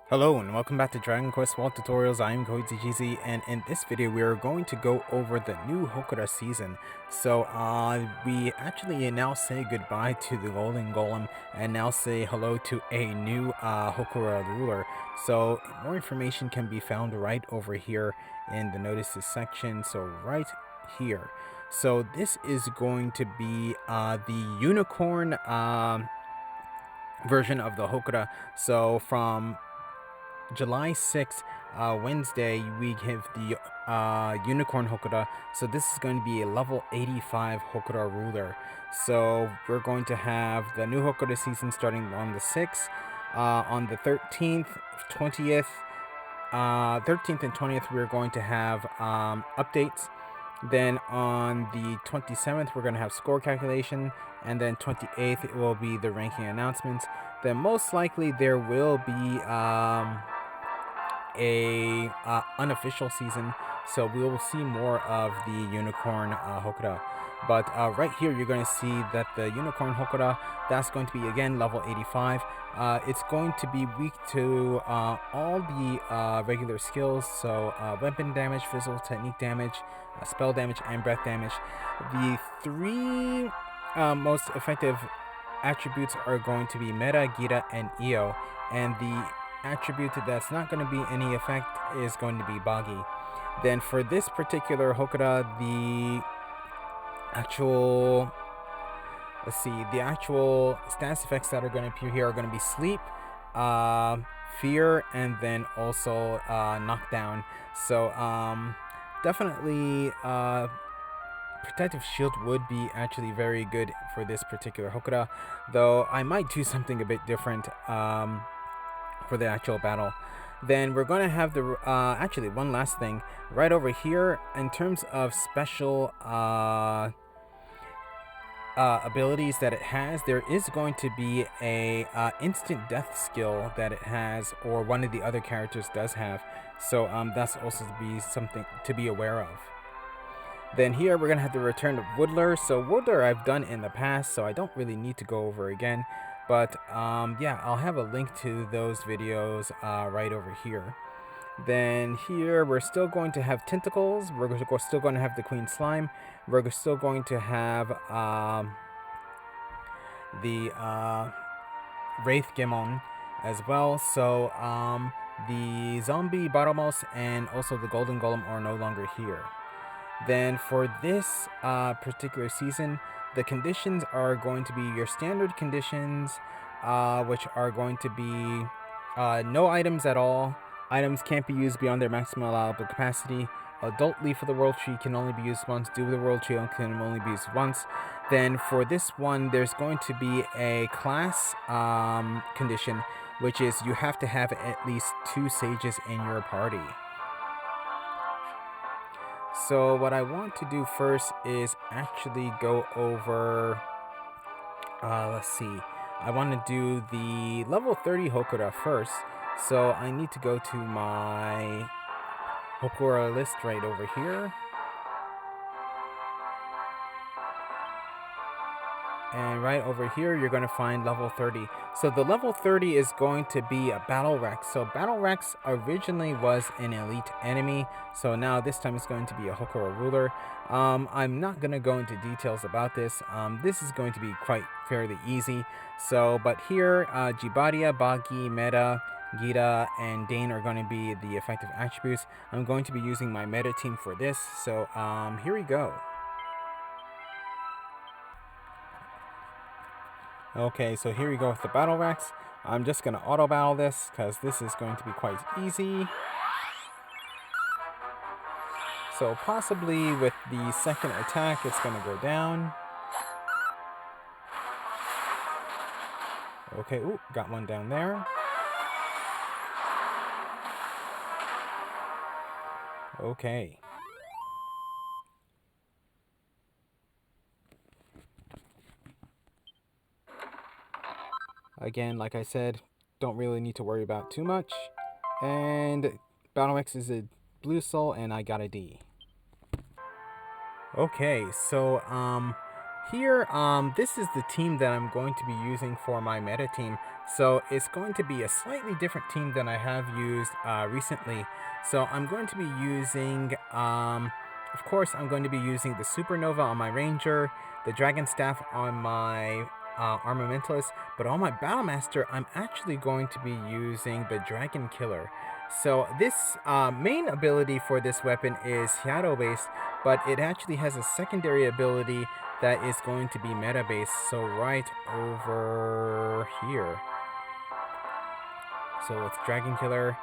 Hello and welcome back to Dragon Quest World Tutorials. I am GZ, and in this video we are going to go over the new Hokora season. So we actually now say goodbye to the Golden Golem and now say hello to a new Hokora Ruler. So more information can be found right over here in the notices section, so right here. So this is going to be the Unicorn version of the Hokora. So from July 6th, Wednesday, we give the Unicorn Hokora. So this is going to be a level 85 Hokora Ruler. So we're going to have the new Hokora season starting on the 6th. On the 13th, 20th, 13th and 20th, we're going to have updates. Then on the 27th, we're going to have score calculation. And then 28th, it will be the ranking announcements. Then most likely there will be a unofficial season, so we will see more of the Unicorn Hokora. But right here you're going to see that the Unicorn Hokora, that's going to be again level 85. It's going to be weak to all the regular skills, so weapon damage, physical technique damage, spell damage, and breath damage. The three most effective attributes are going to be Meta, Gita, and Io, and the attribute that's not going to be any effect is going to be Boggy. Then for this particular Hokora, the actual stats effects that are going to appear here are going to be Sleep, Fear, and then also Knockdown. So definitely Protective Shield would be actually very good for this particular Hokora, though I might do something a bit different for the actual battle. Then we're going to have the actually one last thing right over here in terms of special abilities that it has. There is going to be a instant death skill that it has, or one of the other characters does have, so that's also to be something to be aware of. Then here we're going to have the return of Woodler. So Woodler I've done in the past, so I don't really need to go over again. But yeah, I'll have a link to those videos right over here. Then here we're still going to have Tentacles. We're still going to have the Queen Slime. We're still going to have the Wraith Gemon as well. So the Zombie Baramos and also the Golden Golem are no longer here. Then for this particular season, the conditions are going to be your standard conditions, which are going to be no items at all. Items can't be used beyond their maximum allowable capacity. Adult Leaf of the World Tree can only be used once. Dew of the World Tree can only be used once. Then for this one, there's going to be a class condition, which is you have to have at least 2 sages in your party. So what I want to do first is actually go over, let's see, I want to do the level 30 Hokora first. So I need to go to my Hokora list right over here. And right over here, you're going to find level 30. So the level 30 is going to be a Battle Rex. So Battle Rex originally was an elite enemy. So now this time it's going to be a Hokora Ruler. I'm not going to go into details about this. This is going to be quite fairly easy. So, but here, Jibadia, Bagi, Meta, Gita, and Dane are going to be the effective attributes. I'm going to be using my meta team for this. So here we go. Okay, so here we go with the Battle Rex. I'm just going to auto battle this because this is going to be quite easy. So possibly with the second attack, it's going to go down. Okay, ooh, got one down there. Okay. Again, like I said, don't really need to worry about too much. And Battle Rex is a blue soul, and I got a D. Okay, so here, this is the team that I'm going to be using for my meta team. So it's going to be a slightly different team than I have used recently. So I'm going to be using, of course, I'm going to be using the Supernova on my Ranger, the Dragon Staff on my Armamentalist, but on my Battlemaster, I'm actually going to be using the Dragon Killer. So this main ability for this weapon is Shadow-based, but it actually has a secondary ability that is going to be meta-based, so right over here. So it's Dragon Killer,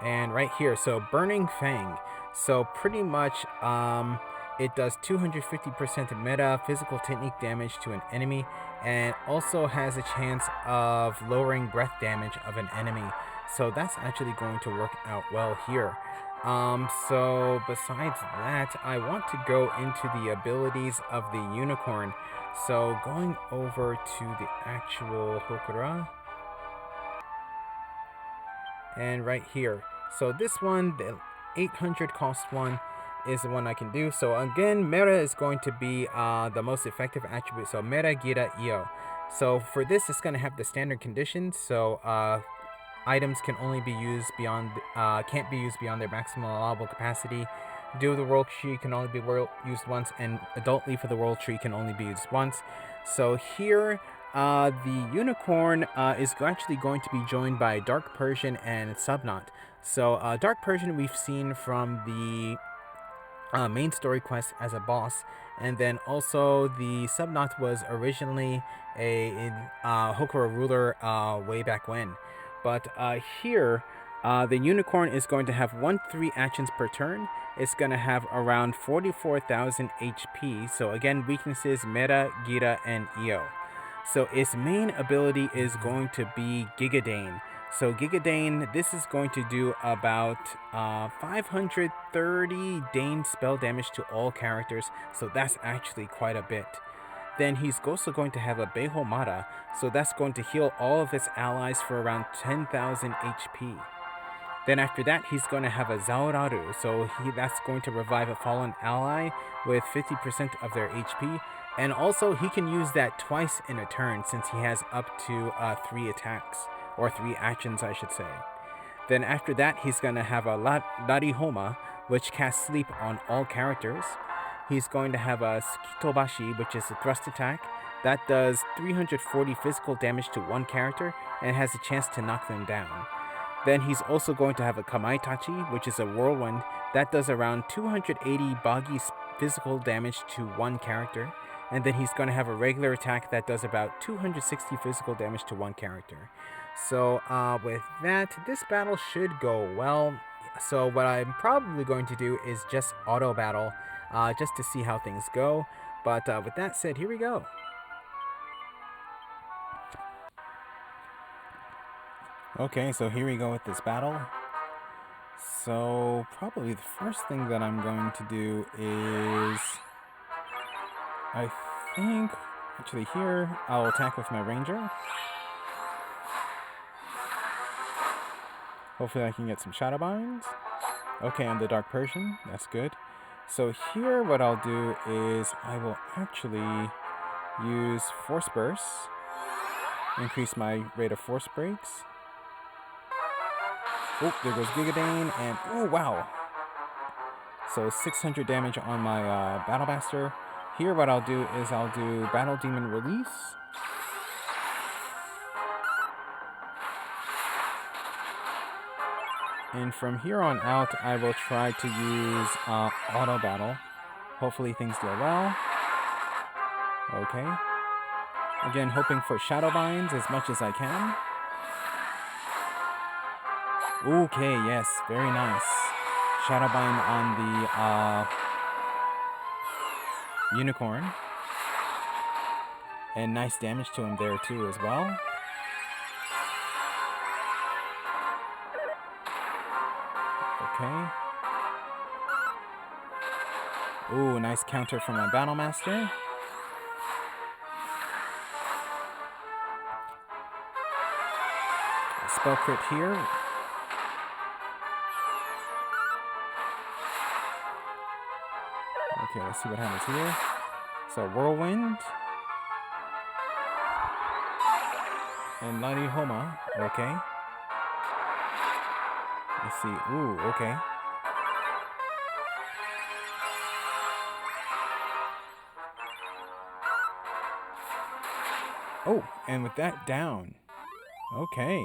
and right here, so Burning Fang. So pretty much, it does 250% meta physical technique damage to an enemy, and also has a chance of lowering breath damage of an enemy. So that's actually going to work out well here. So besides that, I want to go into the abilities of the Unicorn. So going over to the actual Hokora, and right here. So this one, the 800 cost one, is the one I can do. So again, Mera is going to be the most effective attribute. So Mera, Gira, Io. So for this, it's going to have the standard conditions. So items can only be used beyond, can't be used beyond their maximum allowable capacity. Dew of the World Tree can only be used once, and Adult Leaf of the World Tree can only be used once. So here, the Unicorn is actually going to be joined by Dark Persian and Subnaught. So Dark Persian we've seen from the main story quest as a boss, and then also the Subnaught was originally a Hokora Ruler way back when. But here, the Unicorn is going to have 1-3 actions per turn. It's going to have around 44,000 HP. So again, weaknesses, Meta, Gira, and Io. So its main ability is going to be Gigadane. So Gigadane, this is going to do about 530 Dane spell damage to all characters. So that's actually quite a bit. Then he's also going to have a Behomara. So that's going to heal all of its allies for around 10,000 HP. Then after that, he's going to have a Zaoraru. So that's going to revive a fallen ally with 50% of their HP. And also, he can use that twice in a turn since he has up to 3 attacks. Or 3 actions, I should say. Then after that, he's going to have a Larihoma, which casts Sleep on all characters. He's going to have a Skitobashi, which is a thrust attack. That does 340 physical damage to one character, and has a chance to knock them down. Then he's also going to have a Kamaitachi, which is a whirlwind. That does around 280 boggy physical damage to one character. And then he's going to have a regular attack that does about 260 physical damage to one character. So with that, this battle should go well. So what I'm probably going to do is just auto battle, just to see how things go. But with that said, here we go. Okay, so here we go with this battle. So probably the first thing that I'm going to do is, I think, actually here, I'll attack with my Ranger. Hopefully I can get some Shadow Binds. Okay, and the Dark Persian, that's good. So here what I'll do is I will actually use Force Burst, increase my rate of Force Breaks. Oh, there goes Gigadane, and oh wow! So 600 damage on my Battlemaster. Here what I'll do is I'll do Battle Demon Release. And from here on out, I will try to use Auto Battle. Hopefully things go well. Okay. Again, hoping for Shadow Binds as much as I can. Okay, yes, very nice. Shadow Bind on the Unicorn. And nice damage to him there too as well. Okay. Ooh, nice counter from my Battlemaster. Spell crit here. Okay, let's see what happens here. So, Whirlwind. And Homa. Okay. Let's see. Ooh, okay. Oh, and with that down. Okay.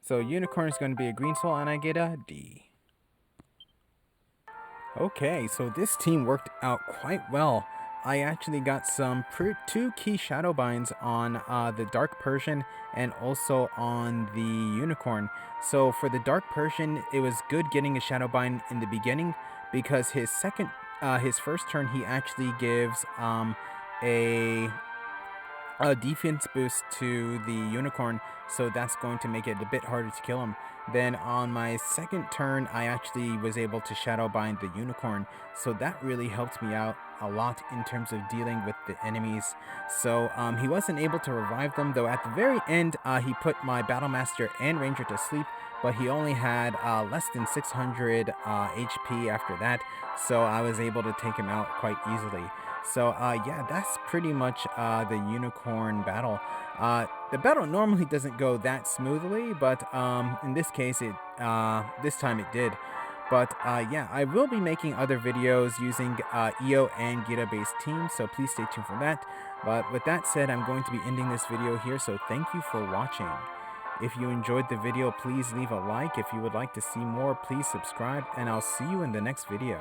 So Unicorn is going to be a green soul, and I get a D. Okay, so this team worked out quite well. I actually got two key shadow binds on the Dark Persian and also on the Unicorn. So for the Dark Persian, it was good getting a shadow bind in the beginning because his first turn, he actually gives a defense boost to the Unicorn, so that's going to make it a bit harder to kill him. Then on my second turn, I actually was able to shadow bind the Unicorn, so that really helped me out a lot in terms of dealing with the enemies. So he wasn't able to revive them, though at the very end he put my Battle Master and Ranger to sleep, but he only had less than 600 HP after that, so I was able to take him out quite easily. So yeah, that's pretty much the Unicorn battle. The battle normally doesn't go that smoothly, but in this case, this time it did. But yeah, I will be making other videos using EO and Gira based teams, so please stay tuned for that. But with that said, I'm going to be ending this video here, so thank you for watching. If you enjoyed the video, please leave a like. If you would like to see more, please subscribe, and I'll see you in the next video.